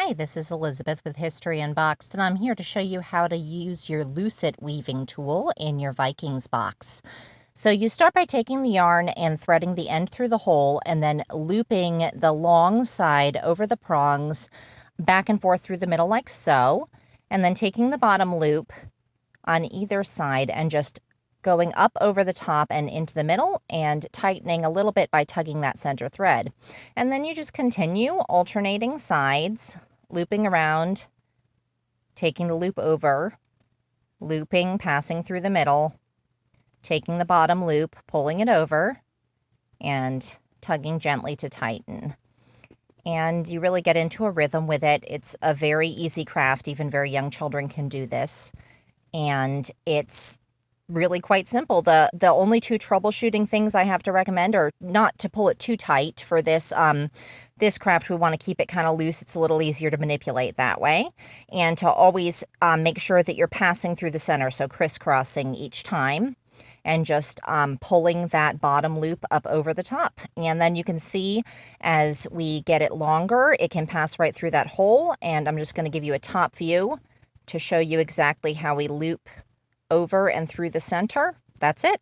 Hi, this is Elizabeth with History Unboxed, and I'm here to show you how to use your Lucet weaving tool in your Vikings box. So you start by taking the yarn and threading the end through the hole and then looping the long side over the prongs back and forth through the middle like so, and then taking the bottom loop on either side and just going up over the top and into the middle and tightening a little bit by tugging that center thread. And then you just continue alternating sides, looping around, taking the loop over, looping, passing through the middle, taking the bottom loop, pulling it over, and tugging gently to tighten. And you really get into a rhythm with it. It's a very easy craft. Even very young children can do this. And it's really quite simple. The only two troubleshooting things I have to recommend are not to pull it too tight for this this craft. We want to keep it kind of loose. It's a little easier to manipulate that way, and to always make sure that you're passing through the center, so crisscrossing each time and just pulling that bottom loop up over the top. And then you can see as we get it longer, it can pass right through that hole. And I'm just going to give you a top view to show you exactly how we loop over and through the center. That's it.